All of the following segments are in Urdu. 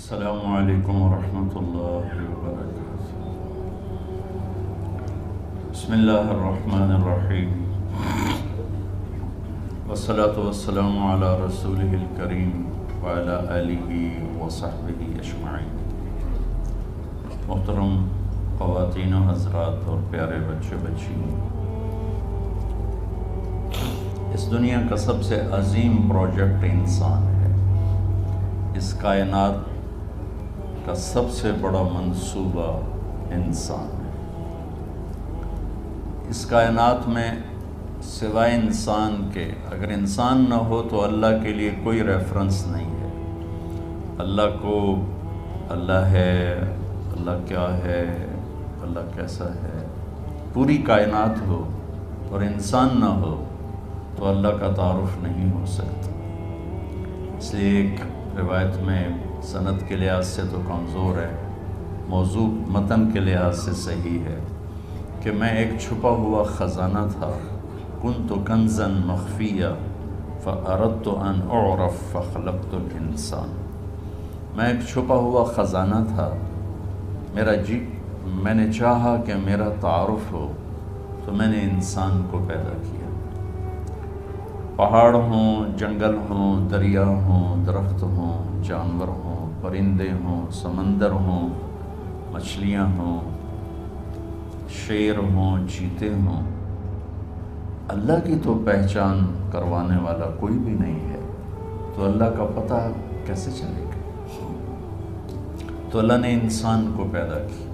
السلام علیکم ورحمۃ اللہ وبرکاتہ۔ بسم اللہ الرحمن الرحیم، والصلاة والسلام علی رسولہ الکریم وعلی آلہ وصحبہ اجمعین۔ محترم خواتین و حضرات اور پیارے بچے بچیوں، اس دنیا کا سب سے عظیم پروجیکٹ انسان ہے۔ اس کائنات کا سب سے بڑا منصوبہ انسان ہے۔ اس کائنات میں سوائے انسان کے، اگر انسان نہ ہو تو اللہ کے لیے کوئی ریفرنس نہیں ہے۔ اللہ کو اللہ ہے، اللہ کیا ہے، اللہ کیسا ہے، پوری کائنات ہو اور انسان نہ ہو تو اللہ کا تعارف نہیں ہو سکتا۔ اس لیے ایک روایت میں سند کے لحاظ سے تو کمزور ہے، موضوع متن کے لحاظ سے صحیح ہے کہ میں ایک چھپا ہوا خزانہ تھا، کنت کنزا مخفیا فاردت ان اعرف فخلقت الانسان۔ میں ایک چھپا ہوا خزانہ تھا، میں نے چاہا کہ میرا تعارف ہو تو میں نے انسان کو پیدا کیا۔ پہاڑ ہوں، جنگل ہوں، دریا ہوں، درخت ہوں، جانور ہوں، پرندے ہوں، سمندر ہوں، مچھلیاں ہوں، شیر ہوں، چیتے ہوں، اللہ کی تو پہچان کروانے والا کوئی بھی نہیں ہے، تو اللہ کا پتہ کیسے چلے گا؟ تو اللہ نے انسان کو پیدا کیا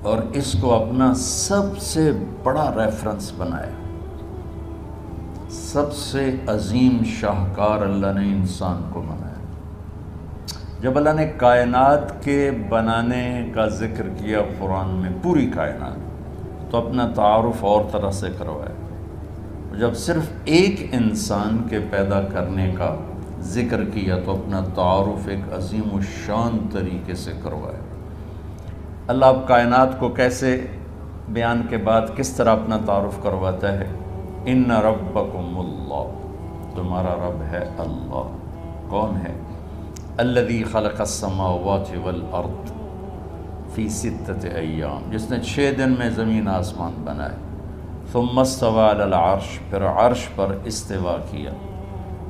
اور اس کو اپنا سب سے بڑا ریفرنس بنایا۔ سب سے عظیم شاہکار اللہ نے انسان کو بنایا۔ جب اللہ نے کائنات کے بنانے کا ذکر کیا قرآن میں، پوری کائنات، تو اپنا تعارف اور طرح سے کروایا۔ جب صرف ایک انسان کے پیدا کرنے کا ذکر کیا تو اپنا تعارف ایک عظیم الشان طریقے سے کروایا۔ اللہ اب کائنات کو کیسے بیان کے بعد کس طرح اپنا تعارف کرواتا ہے؟ ان ربکم اللہ، تمہارا رب ہے اللہ۔ کون ہے؟ الذی خلق السماوات والارض فی ستۃ ایام، جس نے 6 دن میں زمین آسمان بنائے۔ ثم استوى علی العرش، پھر عرش پر استوا کیا۔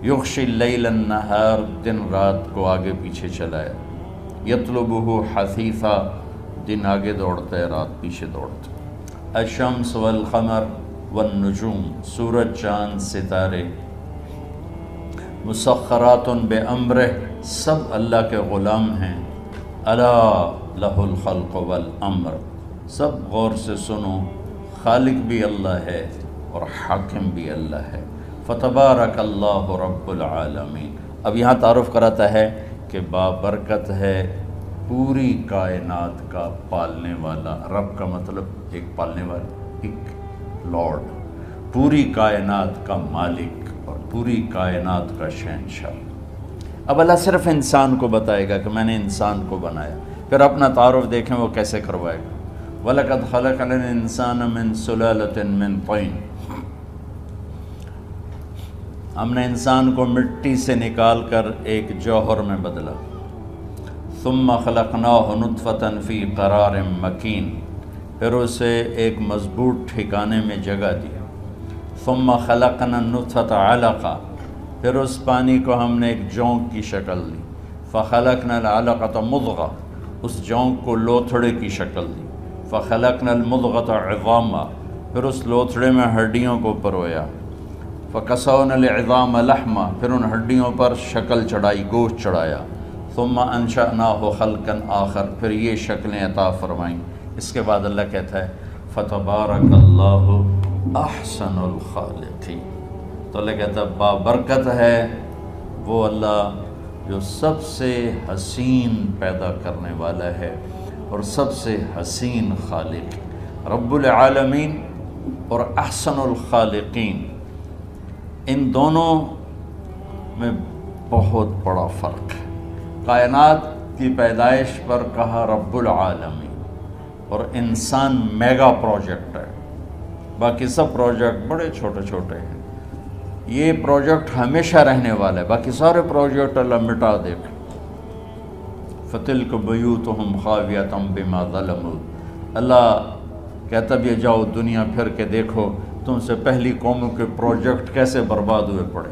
یغشی اللیل النہار، دن رات کو آگے پیچھے چلایا۔ یطلبہ حثیثا، دن آگے دوڑتا ہے، رات پیچھے دوڑتا ہے۔ الشمس والقمر والنجوم، سورج، چاند، ستارے، مسخرات بامرہ، سب اللہ کے غلام ہیں۔ الا لہ الخلق والامر، سب غور سے سنو، خالق بھی اللہ ہے اور حاکم بھی اللہ ہے۔ فتبارک اللہ رب العالمین۔ اب یہاں تعارف کراتا ہے کہ بابرکت ہے، پوری کائنات کا پالنے والا۔ رب کا مطلب ایک پالنے والا، ایک لارڈ، پوری کائنات کا مالک اور پوری کائنات کا شہنشاہ۔ اب اللہ صرف انسان کو بتائے گا کہ میں نے انسان کو بنایا، پھر اپنا تعارف دیکھیں وہ کیسے کروائے گا۔ وَلَقَدْ خَلَقْنَا الْإِنسَانَ مِنْ سُلَالَةٍ مِنْ طِينٍ، ہم نے انسان کو مٹی سے نکال کر ایک جوہر میں بدلا۔ ثُمَّ خَلَقْنَاهُ نُطْفَةً فِي قَرَارٍ مَكِينٍ، پھر اسے ایک مضبوط ٹھکانے میں جگہ دیا۔ ثم خلقنا النطفة علقة، پھر اس پانی کو ہم نے ایک جونک کی شکل دی۔ فخلقنا العلقة مضغة، اس جونک کو لوتھڑے کی شکل دی۔ فخلقنا المضغة عظاما، پھر اس لوتھڑے میں ہڈیوں کو پرویا۔ فکسونا العظام لحما، پھر ان ہڈیوں پر شکل چڑھائی، گوشت چڑھایا۔ ثم انشأناه خلقا آخر، پھر یہ شکلیں عطا فرمائیں۔ اس کے بعد اللہ کہتا ہے فتبارک اللہ احسن الخالقین۔ تو اللہ کہتا ہے بابرکت ہے وہ اللہ جو سب سے حسین پیدا کرنے والا ہے اور سب سے حسین خالق، رب العالمین اور احسن الخالقین، ان دونوں میں بہت بڑا فرق ہے۔ کائنات کی پیدائش پر کہا رب العالمین، اور انسان میگا پروجیکٹ ہے، باقی سب پروجیکٹ بڑے چھوٹے چھوٹے ہیں۔ یہ پروجیکٹ ہمیشہ رہنے والا ہے، باقی سارے پروجیکٹ اللہ مٹا دے گا۔ فتلک بیوتہم خاویۃ بما ظلموا۔ اللہ کہتا بھی جاؤ دنیا پھر کے دیکھو تم سے پہلی قوموں کے پروجیکٹ کیسے برباد ہوئے پڑے۔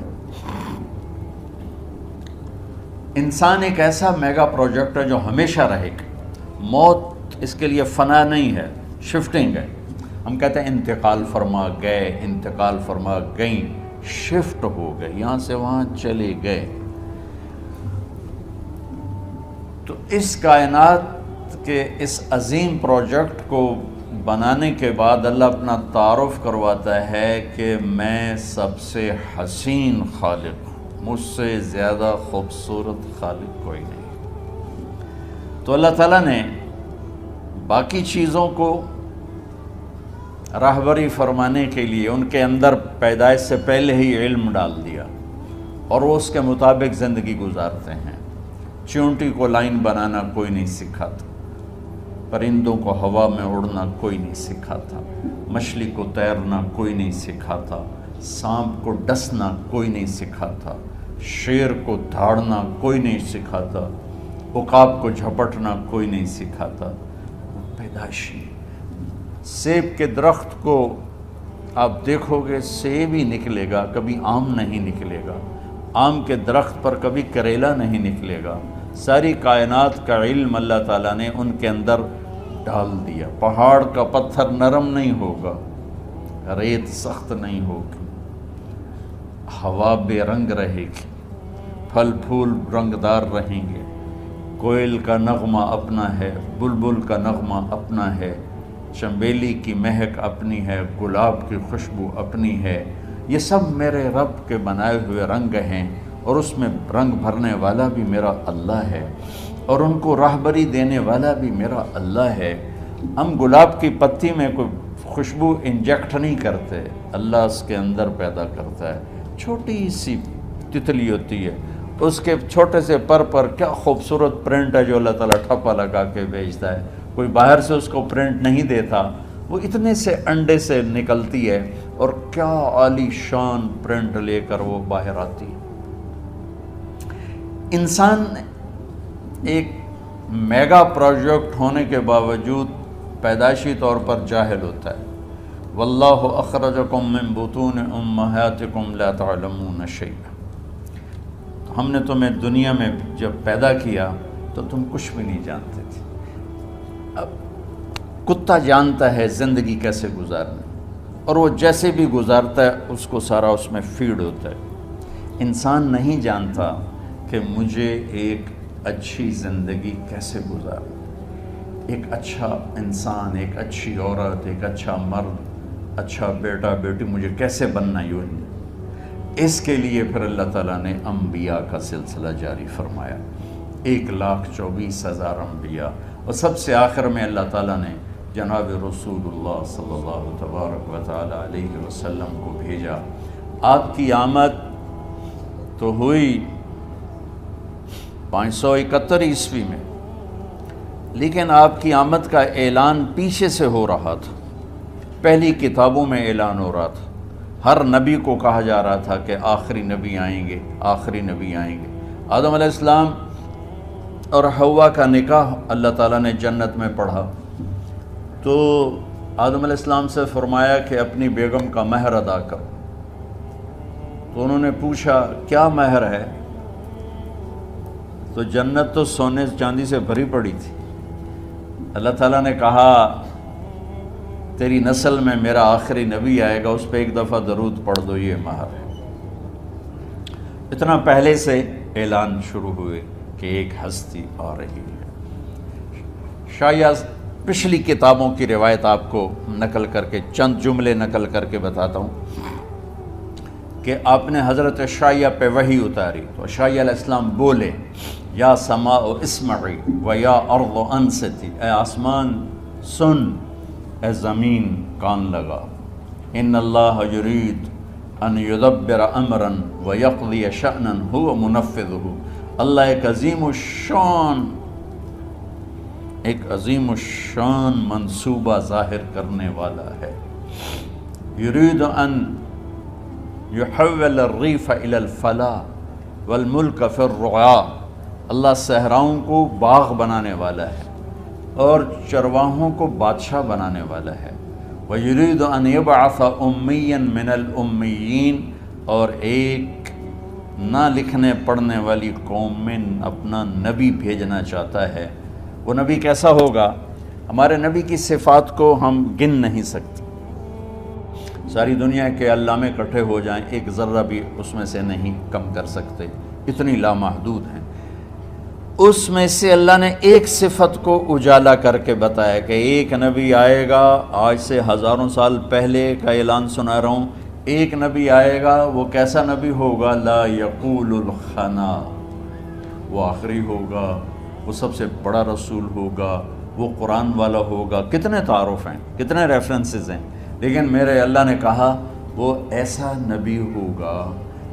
انسان ایک ایسا میگا پروجیکٹ ہے جو ہمیشہ رہے گا، موت اس کے لیے فنا نہیں ہے، شفٹنگ ہے۔ ہم کہتے ہیں انتقال فرما گئے، انتقال فرما گئیں، شفٹ ہو گئے، یہاں سے وہاں چلے گئے۔ تو اس کائنات کے اس عظیم پروجیکٹ کو بنانے کے بعد اللہ اپنا تعارف کرواتا ہے کہ میں سب سے حسین خالق ہوں، مجھ سے زیادہ خوبصورت خالق کوئی نہیں۔ تو اللہ تعالیٰ نے باقی چیزوں کو راہبری فرمانے کے لیے ان کے اندر پیدائش سے پہلے ہی علم ڈال دیا، اور وہ اس کے مطابق زندگی گزارتے ہیں۔ چونٹی کو لائن بنانا کوئی نہیں سکھاتا، پرندوں کو ہوا میں اڑنا کوئی نہیں سکھاتا، مچھلی کو تیرنا کوئی نہیں سکھاتا، سانپ کو ڈسنا کوئی نہیں سکھاتا، شیر کو دھاڑنا کوئی نہیں سکھاتا، عقاب کو جھپٹنا کوئی نہیں سکھاتا۔ وہ پیدائشی۔ سیب کے درخت کو آپ دیکھو گے سیب ہی نکلے گا، کبھی آم نہیں نکلے گا۔ آم کے درخت پر کبھی کریلا نہیں نکلے گا۔ ساری کائنات کا علم اللہ تعالیٰ نے ان کے اندر ڈال دیا۔ پہاڑ کا پتھر نرم نہیں ہوگا، ریت سخت نہیں ہوگی، ہوا بے رنگ رہے گی، پھل پھول رنگدار رہیں گے، کوئل کا نغمہ اپنا ہے، بلبل کا نغمہ اپنا ہے، چنبیلی کی مہک اپنی ہے، گلاب کی خوشبو اپنی ہے۔ یہ سب میرے رب کے بنائے ہوئے رنگ ہیں، اور اس میں رنگ بھرنے والا بھی میرا اللہ ہے، اور ان کو راہبری دینے والا بھی میرا اللہ ہے۔ ہم گلاب کی پتی میں کوئی خوشبو انجیکٹ نہیں کرتے، اللہ اس کے اندر پیدا کرتا ہے۔ چھوٹی سی تتلی ہوتی ہے، اس کے چھوٹے سے پر کیا خوبصورت پرنٹ ہے جو اللہ تعالیٰ ٹھپا لگا کے بھیجتا ہے۔ کوئی باہر سے اس کو پرنٹ نہیں دیتا، وہ اتنے سے انڈے سے نکلتی ہے اور کیا عالی شان پرنٹ لے کر وہ باہر آتی ہے۔ انسان ایک میگا پروجیکٹ ہونے کے باوجود پیدائشی طور پر جاہل ہوتا ہے۔ واللہ اخرجکم من بطون امہاتکم لا تعلمون شیئا۔ ہم نے تمہیں دنیا میں جب پیدا کیا تو تم کچھ بھی نہیں جانتے تھے۔ اب کتا جانتا ہے زندگی کیسے گزارنا، اور وہ جیسے بھی گزارتا ہے اس کو سارا اس میں فیڈ ہوتا ہے۔ انسان نہیں جانتا کہ مجھے ایک اچھی زندگی کیسے گزارنا، ایک اچھا انسان، ایک اچھی عورت، ایک اچھا مرد، اچھا بیٹا بیٹی مجھے کیسے بننا یوں۔ اس کے لیے پھر اللہ تعالیٰ نے انبیاء کا سلسلہ جاری فرمایا، 1,24,000 انبیاء، اور سب سے آخر میں اللہ تعالیٰ نے جناب رسول اللہ صلی اللہ تبارک و تعالیٰ علیہ وسلم کو بھیجا۔ آپ کی آمد تو ہوئی 571 عیسوی میں، لیکن آپ کی آمد کا اعلان پیچھے سے ہو رہا تھا، پہلی کتابوں میں اعلان ہو رہا تھا۔ ہر نبی کو کہا جا رہا تھا کہ آخری نبی آئیں گے، آخری نبی آئیں گے۔ آدم علیہ السلام اور حوا کا نکاح اللہ تعالیٰ نے جنت میں پڑھا، تو آدم علیہ السلام سے فرمایا کہ اپنی بیگم کا مہر ادا کرو۔ تو انہوں نے پوچھا کیا مہر ہے؟ تو جنت تو سونے چاندی سے بھری پڑی تھی۔ اللہ تعالیٰ نے کہا تیری نسل میں میرا آخری نبی آئے گا، اس پہ ایک دفعہ درود پڑھ دو، یہ مہر ہے۔ اتنا پہلے سے اعلان شروع ہوئے کہ ایک ہستی آ رہی ہے۔ شاید پچھلی کتابوں کی روایت آپ کو نقل کر کے چند جملے نقل کر کے بتاتا ہوں کہ آپ نے حضرت عشائیہ پہ وحی اتاری، تو عشائیہ علیہ السلام بولے یا سماء اسمعی و یا ارض انصتی، اے آسمان سن، اے زمین کان لگا، ان اللہ یرید ان یدبر امرا و یقضی شأنا هو منفذہ۔ اللہ ایک عظیم الشان منصوبہ ظاہر کرنے والا ہے۔ یرید ان یحول الریف الی الفلاح والملک فی الرعاء اللہ صحراؤں کو باغ بنانے والا ہے اور چرواہوں کو بادشاہ بنانے والا ہے۔ وَيُرِيدُ أَن يَبْعَثَ أُمِّيًّا مِّنَ الْأُمِّيِّينَ، اور ایک نہ لکھنے پڑھنے والی قوم میں اپنا نبی بھیجنا چاہتا ہے۔ وہ نبی کیسا ہوگا؟ ہمارے نبی کی صفات کو ہم گن نہیں سکتے، ساری دنیا کے علامے اکٹھے ہو جائیں ایک ذرہ بھی اس میں سے نہیں کم کر سکتے، اتنی لامحدود ہیں۔ اس میں سے اللہ نے ایک صفت کو اجالا کر کے بتایا کہ ایک نبی آئے گا، آج سے ہزاروں سال پہلے کا اعلان سنا رہا ہوں، ایک نبی آئے گا، وہ کیسا نبی ہوگا؟ لا یقول الخنا، وہ آخری ہوگا، وہ سب سے بڑا رسول ہوگا، وہ قرآن والا ہوگا۔ کتنے تعارف ہیں، کتنے ریفرنسز ہیں، لیکن میرے اللہ نے کہا وہ ایسا نبی ہوگا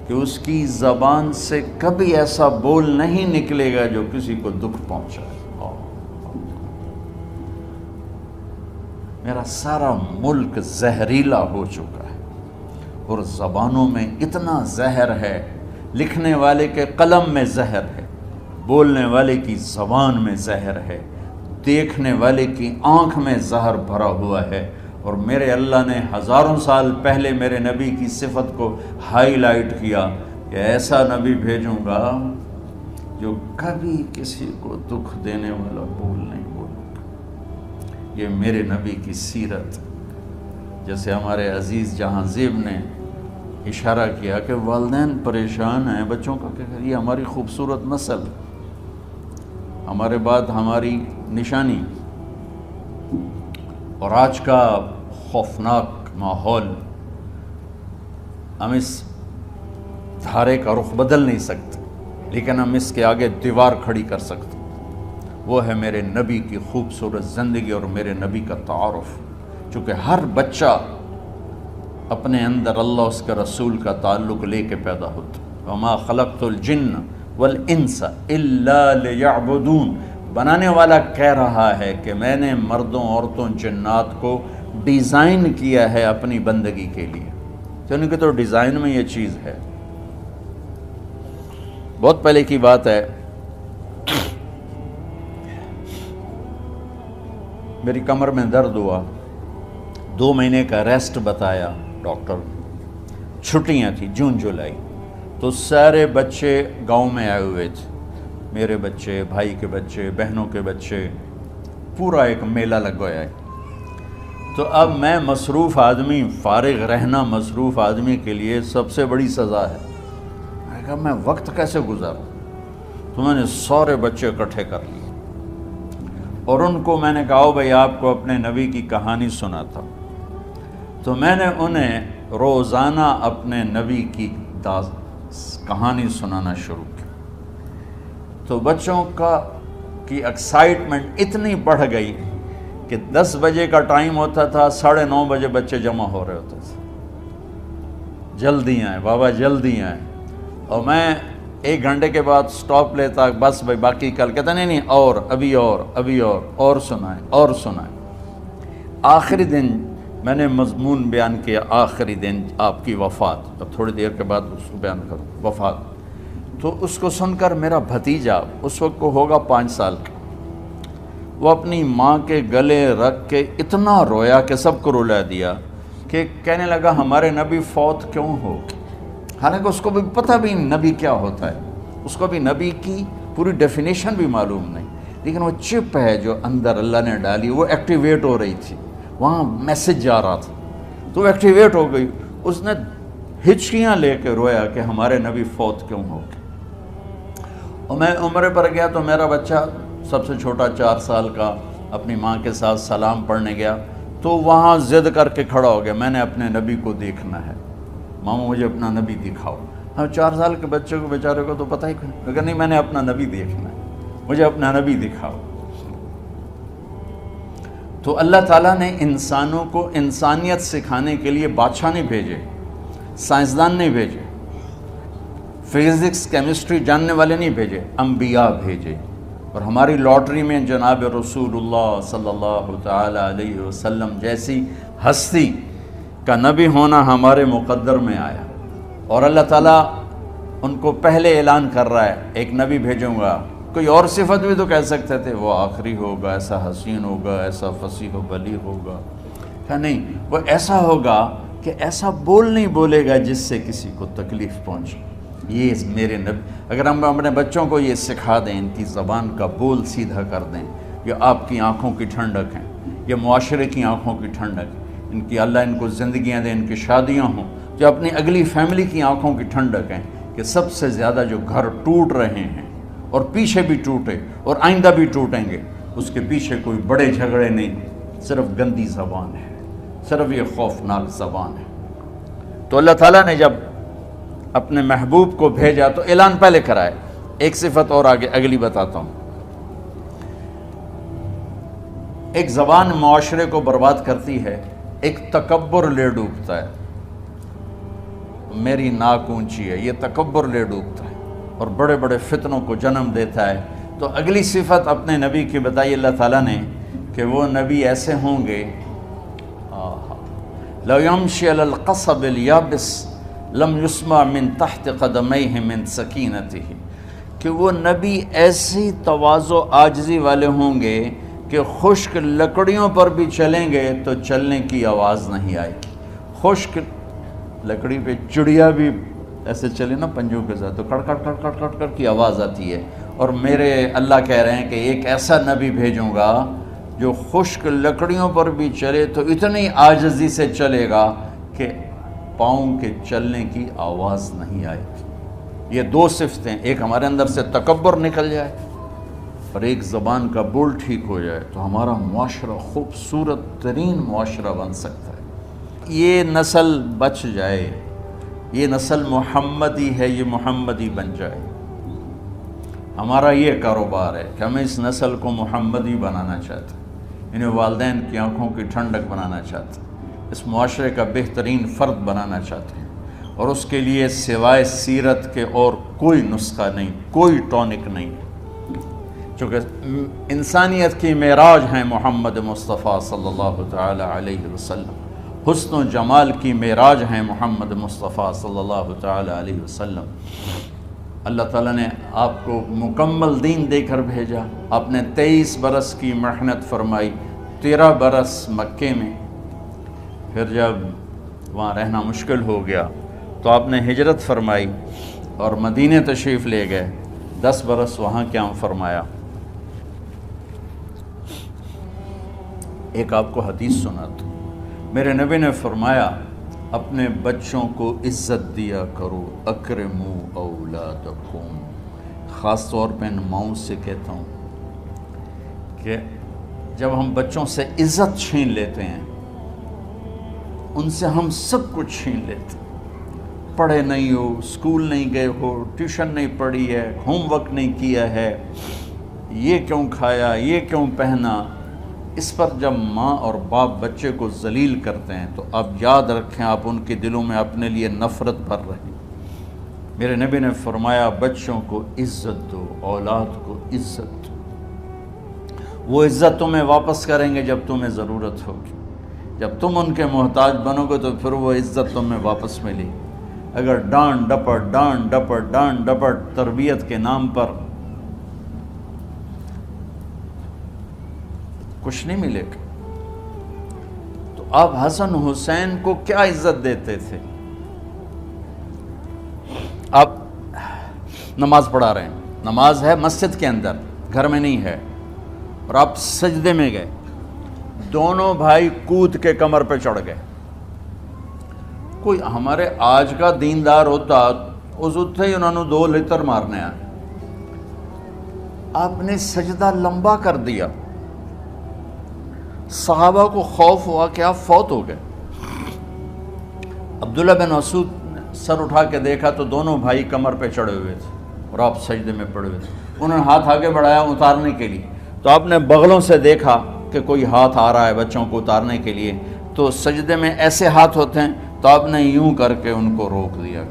کہ اس کی زبان سے کبھی ایسا بول نہیں نکلے گا جو کسی کو دکھ پہنچائے۔ میرا سارا ملک زہریلا ہو چکا ہے اور زبانوں میں اتنا زہر ہے، لکھنے والے کے قلم میں زہر ہے، بولنے والے کی زبان میں زہر ہے، دیکھنے والے کی آنکھ میں زہر بھرا ہوا ہے۔ اور میرے اللہ نے ہزاروں سال پہلے میرے نبی کی صفت کو ہائی لائٹ کیا کہ ایسا نبی بھیجوں گا جو کبھی کسی کو دکھ دینے والا بول نہیں بولے۔ یہ میرے نبی کی سیرت، جیسے ہمارے عزیز جہاں زیب نے اشارہ کیا کہ والدین پریشان ہیں بچوں کا، کہ یہ ہماری خوبصورت نسل، ہمارے بعد ہماری نشانی، اور آج کا خوفناک ماحول، ہم اس دھارے کا رخ بدل نہیں سکتے، لیکن ہم اس کے آگے دیوار کھڑی کر سکتے۔ وہ ہے میرے نبی کی خوبصورت زندگی اور میرے نبی کا تعارف، چونکہ ہر بچہ اپنے اندر اللہ اس کے رسول کا تعلق لے کے پیدا ہوتا۔ وَمَا خَلَقْتُ الْجِنَّ وَالْإِنسَ إِلَّا لِيَعْبُدُونَ، بنانے والا کہہ رہا ہے کہ میں نے مردوں عورتوں جنات کو ڈیزائن کیا ہے اپنی بندگی کے لیے، تو ان کے تو ڈیزائن میں یہ چیز ہے۔ بہت پہلے کی بات ہے، میری کمر میں درد ہوا، 2 مہینے کا ریسٹ بتایا ڈاکٹر، چھٹیاں تھیں جون جولائی، تو سارے بچے گاؤں میں آئے ہوئے تھے، میرے بچے، بھائی کے بچے، بہنوں کے بچے، پورا ایک میلہ لگ گیا ہے۔ تو اب میں مصروف آدمی، فارغ رہنا مصروف آدمی کے لیے سب سے بڑی سزا ہے۔ میں کہا میں وقت کیسے گزاروں؟ تو میں نے سارے بچے اکٹھے کر لیے اور ان کو میں نے کہا بھائی آپ کو اپنے نبی کی کہانی سناتا ہوں۔ تو میں نے انہیں روزانہ اپنے نبی کی کہانی سنانا شروع کی، تو بچوں کی ایکسائٹمنٹ اتنی بڑھ گئی کہ 10 بجے کا ٹائم ہوتا تھا، 9:30 بجے بچے جمع ہو رہے ہوتے تھے، جلدی آئیں بابا جلدی آئیں، اور میں 1 گھنٹے کے بعد سٹاپ لیتا، بس بھائی باقی کل، کہتا نہیں اور ابھی اور سنائیں۔ آخری دن میں نے مضمون بیان کیا، آخری دن آپ کی وفات، اب تھوڑی دیر کے بعد اس کو بیان کروں، وفات۔ تو اس کو سن کر میرا بھتیجا اس وقت کو ہوگا 5 سال کا، وہ اپنی ماں کے گلے رکھ کے اتنا رویا کہ سب کو رلا دیا، کہ کہنے لگا ہمارے نبی فوت کیوں ہو گئے؟ حالانکہ اس کو بھی پتہ بھی نبی کیا ہوتا ہے، اس کو بھی نبی کی پوری ڈیفینیشن بھی معلوم نہیں، لیکن وہ چپ ہے جو اندر اللہ نے ڈالی، وہ ایکٹیویٹ ہو رہی تھی، وہاں میسج جا رہا تھا، تو وہ ایکٹیویٹ ہو گئی، اس نے ہچکیاں لے کے رویا کہ ہمارے نبی فوت کیوں ہو گئے۔ اور میں عمرے پر گیا تو میرا بچہ سب سے چھوٹا 4 سال کا اپنی ماں کے ساتھ سلام پڑھنے گیا، تو وہاں ضد کر کے کھڑا ہو گیا، میں نے اپنے نبی کو دیکھنا ہے، ماما مجھے اپنا نبی دکھاؤ۔ ہاں 4 سال کے بچے کو بیچارے کو تو پتہ ہی لیکن نہیں، میں نے اپنا نبی دیکھنا ہے، مجھے اپنا نبی دکھاؤ۔ تو اللہ تعالیٰ نے انسانوں کو انسانیت سکھانے کے لیے بادشاہ نہیں بھیجے، سائنسدان نہیں بھیجے، فزکس کیمسٹری جاننے والے نہیں بھیجے، انبیاء بھیجے۔ اور ہماری لاٹری میں جناب رسول اللہ صلی اللہ تعالی علیہ وسلم جیسی ہستی کا نبی ہونا ہمارے مقدر میں آیا، اور اللہ تعالیٰ ان کو پہلے اعلان کر رہا ہے ایک نبی بھیجوں گا، کوئی اور صفت بھی تو کہہ سکتے تھے، وہ آخری ہوگا، ایسا حسین ہوگا، ایسا فصیح و بلیغ ہوگا، کہ نہیں، وہ ایسا ہوگا کہ ایسا بول نہیں بولے گا جس سے کسی کو تکلیف پہنچے۔ یہ میرے نبی، اگر ہم اپنے بچوں کو یہ سکھا دیں، ان کی زبان کا بول سیدھا کر دیں، یہ آپ کی آنکھوں کی ٹھنڈک ہیں، یہ معاشرے کی آنکھوں کی ٹھنڈک ہے، ان کی اللہ ان کو زندگیاں دیں، ان کی شادیاں ہوں، جو اپنی اگلی فیملی کی آنکھوں کی ٹھنڈک ہیں، کہ سب سے زیادہ جو گھر ٹوٹ رہے ہیں اور پیچھے بھی ٹوٹے اور آئندہ بھی ٹوٹیں گے، اس کے پیچھے کوئی بڑے جھگڑے نہیں، صرف گندی زبان ہے، صرف یہ خوفناک زبان ہے۔ تو اللہ تعالیٰ نے جب اپنے محبوب کو بھیجا تو اعلان پہلے کرائے۔ ایک صفت اور آگے اگلی بتاتا ہوں۔ ایک زبان معاشرے کو برباد کرتی ہے، ایک تکبر لے ڈوبتا ہے، میری ناک اونچی ہے، یہ تکبر لے ڈوبتا ہے اور بڑے بڑے فتنوں کو جنم دیتا ہے۔ تو اگلی صفت اپنے نبی کی بتائی اللہ تعالیٰ نے کہ وہ نبی ایسے ہوں گے، لَوْ يَمْشِي عَلَى الْقَصَبِ الْيَابِسِ لَمْ يُسْمَعْ مِنْ تَحْتِ قَدَمَيْهِ مِنْ سَكِينَتِهِ، کہ وہ نبی ایسی تواضع عاجزی والے ہوں گے کہ خشک لکڑیوں پر بھی چلیں گے تو چلنے کی آواز نہیں آئے گی۔ خشک لکڑی پہ چڑیا بھی ایسے چلے نا پنجوں کے ساتھ تو کڑ کڑ کڑ کڑ کڑ کڑ کی آواز آتی ہے، اور میرے اللہ کہہ رہے ہیں کہ ایک ایسا نبی بھیجوں گا جو خشک لکڑیوں پر بھی چلے تو اتنی عاجزی سے چلے گا کہ پاؤں کے چلنے کی آواز نہیں آئے گی۔ یہ دو صفتیں، ایک ہمارے اندر سے تکبر نکل جائے اور ایک زبان کا بول ٹھیک ہو جائے تو ہمارا معاشرہ خوبصورت ترین معاشرہ بن سکتا ہے۔ یہ نسل بچ جائے، یہ نسل محمدی ہے، یہ محمدی بن جائے۔ ہمارا یہ کاروبار ہے کہ ہم اس نسل کو محمدی بنانا چاہتے ہیں، انہیں والدین کی آنکھوں کی ٹھنڈک بنانا چاہتے ہیں، اس معاشرے کا بہترین فرد بنانا چاہتے ہیں، اور اس کے لیے سوائے سیرت کے اور کوئی نسخہ نہیں، کوئی ٹونک نہیں، چونکہ انسانیت کی معراج ہیں محمد مصطفیٰ صلی اللہ تعالی علیہ وسلم، حسن و جمال کی معراج ہیں محمد مصطفیٰ صلی اللہ تعالی علیہ وسلم۔ اللہ تعالیٰ نے آپ کو مکمل دین دے کر بھیجا، آپ نے 23 برس کی محنت فرمائی، 13 برس مکے میں، پھر جب وہاں رہنا مشکل ہو گیا تو آپ نے ہجرت فرمائی اور مدینے تشریف لے گئے، 10 برس وہاں قیام فرمایا۔ ایک آپ کو حدیث سناتا ہوں، میرے نبی نے فرمایا اپنے بچوں کو عزت دیا کرو، اکرموا اولادکم، خاص طور پہ ان ماؤں سے کہتا ہوں کہ جب ہم بچوں سے عزت چھین لیتے ہیں، ان سے ہم سب کچھ چھین لیتے ہیں۔ پڑھے نہیں ہو، اسکول نہیں گئے ہو، ٹیوشن نہیں پڑھی ہے، ہوم ورک نہیں کیا ہے، یہ کیوں کھایا، یہ کیوں پہنا، اس پر جب ماں اور باپ بچے کو ذلیل کرتے ہیں تو آپ یاد رکھیں آپ ان کے دلوں میں اپنے لیے نفرت بھر رہے ہیں۔ میرے نبی نے فرمایا بچوں کو عزت دو، اولاد کو عزت دو، وہ عزت تمہیں واپس کریں گے جب تمہیں ضرورت ہوگی، جب تم ان کے محتاج بنو گے تو پھر وہ عزت تمہیں واپس ملے۔ اگر ڈانٹ ڈپٹ ڈانٹ ڈپٹ ڈانٹ ڈپٹ تربیت کے نام پر کچھ نہیں ملے گا۔ تو آپ حسن حسین کو کیا عزت دیتے تھے؟ آپ نماز پڑھا رہے ہیں، نماز ہے مسجد کے اندر، گھر میں نہیں ہے، اور آپ سجدے میں گئے، دونوں بھائی کود کے کمر پہ چڑھ گئے۔ کوئی ہمارے آج کا دیندار ہوتا اس اتھے ہی انہوں نے 2 لتر مارنے آئے، آپ نے سجدہ لمبا کر دیا، صحابہ کو خوف ہوا کہ آپ فوت ہو گئے۔ عبداللہ بن مسعود نے سر اٹھا کے دیکھا تو دونوں بھائی کمر پہ چڑھے ہوئے تھے اور آپ سجدے میں پڑے ہوئے تھے۔ انہوں نے ہاتھ آگے بڑھایا اتارنے کے لیے، تو آپ نے بغلوں سے دیکھا کہ کوئی ہاتھ آ رہا ہے بچوں کو اتارنے کے لیے، تو سجدے میں ایسے ہاتھ ہوتے ہیں، تو آپ نے یوں کر کے ان کو روک دیا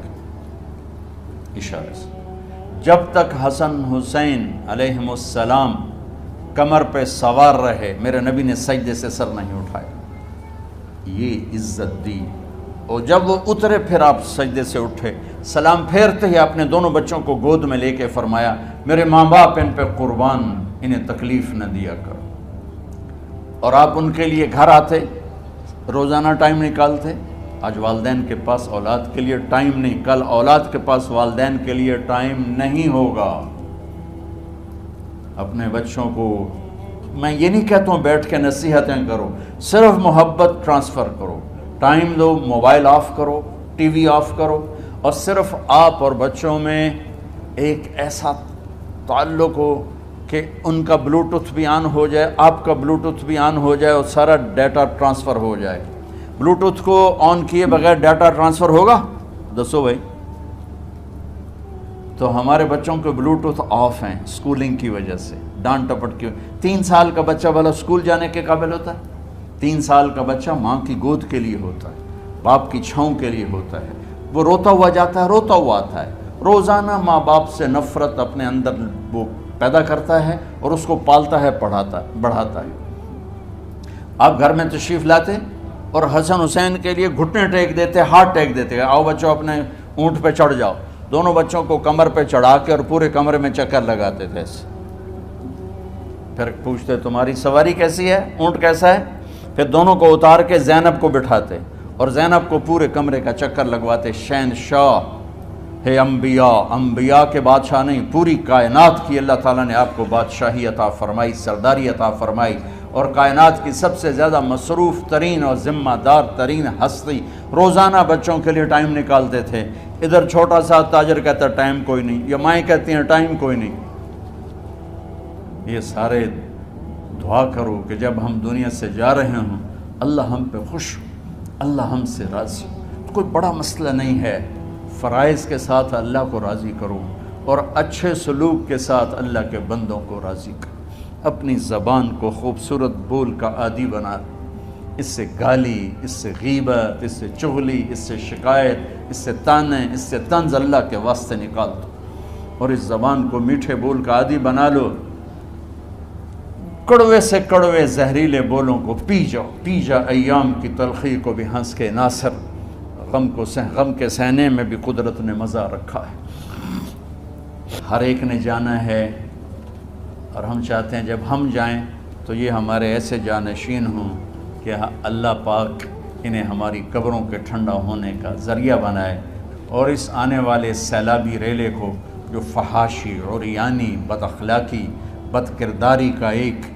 اشارے سے۔ جب تک حسن حسین علیہم السلام کمر پہ سوار رہے میرے نبی نے سجدے سے سر نہیں اٹھایا، یہ عزت دی۔ اور جب وہ اترے پھر آپ سجدے سے اٹھے، سلام پھیرتے ہی آپ نے دونوں بچوں کو گود میں لے کے فرمایا میرے ماں باپ ان پہ قربان، انہیں تکلیف نہ دیا کرو۔ اور آپ ان کے لیے گھر آتے، روزانہ ٹائم نکالتے۔ آج والدین کے پاس اولاد کے لیے ٹائم نہیں، کل اولاد کے پاس والدین کے لیے ٹائم نہیں ہوگا۔ اپنے بچوں کو میں یہ نہیں کہتا ہوں بیٹھ کے نصیحتیں کرو، صرف محبت ٹرانسفر کرو، ٹائم دو، موبائل آف کرو، ٹی وی آف کرو، اور صرف آپ اور بچوں میں ایک ایسا تعلق ہو کہ ان کا بلوٹوتھ بھی آن ہو جائے، آپ کا بلوٹوتھ بھی آن ہو جائے، اور سارا ڈیٹا ٹرانسفر ہو جائے۔ بلوٹوتھ کو آن کیے بغیر ڈیٹا ٹرانسفر ہوگا؟ دسو بھائی۔ تو ہمارے بچوں کے بلوٹوتھ آف ہیں اسکولنگ کی وجہ سے، ڈانٹ ٹپٹ کی۔ 3 سال کا بچہ والا اسکول جانے کے قابل ہوتا ہے؟ 3 سال کا بچہ ماں کی گود کے لیے ہوتا ہے، باپ کی چھاؤں کے لیے ہوتا ہے، وہ روتا ہوا جاتا ہے، روتا ہوا آتا ہے، روزانہ ماں باپ سے نفرت اپنے اندر وہ پیدا کرتا ہے اور اس کو پالتا ہے، بڑھاتا ہے۔ آپ گھر میں تشریف لاتے اور حسن حسین کے لیے گھٹنے ٹیک دیتے، ہاتھ ٹیک دیتے، آؤ بچوں اپنے اونٹ پہ چڑھ جاؤ۔ دونوں بچوں کو کمر پہ چڑھا کے اور پورے کمرے میں چکر لگاتے تھے ایسے۔ پھر پوچھتے تمہاری سواری کیسی ہے، اونٹ کیسا ہے؟ پھر دونوں کو اتار کے زینب کو بٹھاتے اور زینب کو پورے کمرے کا چکر لگواتے۔ شہنشاہ ہے انبیاء کے بادشاہ نہیں، پوری کائنات کی اللہ تعالیٰ نے آپ کو بادشاہی عطا فرمائی، سرداری عطا فرمائی، اور کائنات کی سب سے زیادہ مصروف ترین اور ذمہ دار ترین ہستی روزانہ بچوں کے لیے ٹائم نکالتے تھے۔ ادھر چھوٹا سا تاجر کہتا ہے ٹائم کوئی نہیں، یا مائیں کہتی ہیں ٹائم کوئی نہیں۔ یہ سارے دعا کرو کہ جب ہم دنیا سے جا رہے ہوں اللہ ہم پہ خوش ہو، اللہ ہم سے راضی ہو۔ کوئی بڑا مسئلہ نہیں ہے، فرائض کے ساتھ اللہ کو راضی کرو اور اچھے سلوک کے ساتھ اللہ کے بندوں کو راضی کرو۔ اپنی زبان کو خوبصورت بول کا عادی بنا، اس سے گالی، اس سے غیبت، اس سے چغلی، اس سے شکایت، اس سے تانے، اس سے طنز اللہ کے واسطے نکال دو، اور اس زبان کو میٹھے بول کا عادی بنا لو۔ کڑوے سے کڑوے زہریلے بولوں کو پی جا ایام کی تلخی کو بھی ہنس کے ناصر، غم کے سہنے میں بھی قدرت نے مزہ رکھا ہے۔ ہر ایک نے جانا ہے، اور ہم چاہتے ہیں جب ہم جائیں تو یہ ہمارے ایسے جانشین ہوں کہ اللہ پاک انہیں ہماری قبروں کے ٹھنڈا ہونے کا ذریعہ بنائے، اور اس آنے والے سیلابی ریلے کو جو فحاشی، عریانی، بد اخلاقی، بد کرداری کا ایک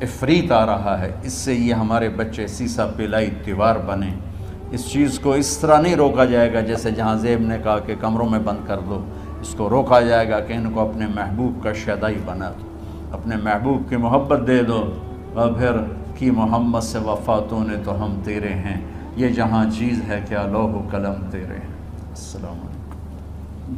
افریت آ رہا ہے، اس سے یہ ہمارے بچے سیسا پلائی دیوار بنیں۔ اس چیز کو اس طرح نہیں روکا جائے گا جیسے جہاں زیب نے کہا کہ کمروں میں بند کر دو، اس کو روکا جائے گا کہ ان کو اپنے محبوب کا شیدائی بنا دو، اپنے محبوب کی محبت دے دو، اور پھر کی محمد سے وفاتوں نے تو ہم تیرے ہیں، یہ جہاں چیز ہے کیا لوح و قلم تیرے ہیں۔ السلام علیکم۔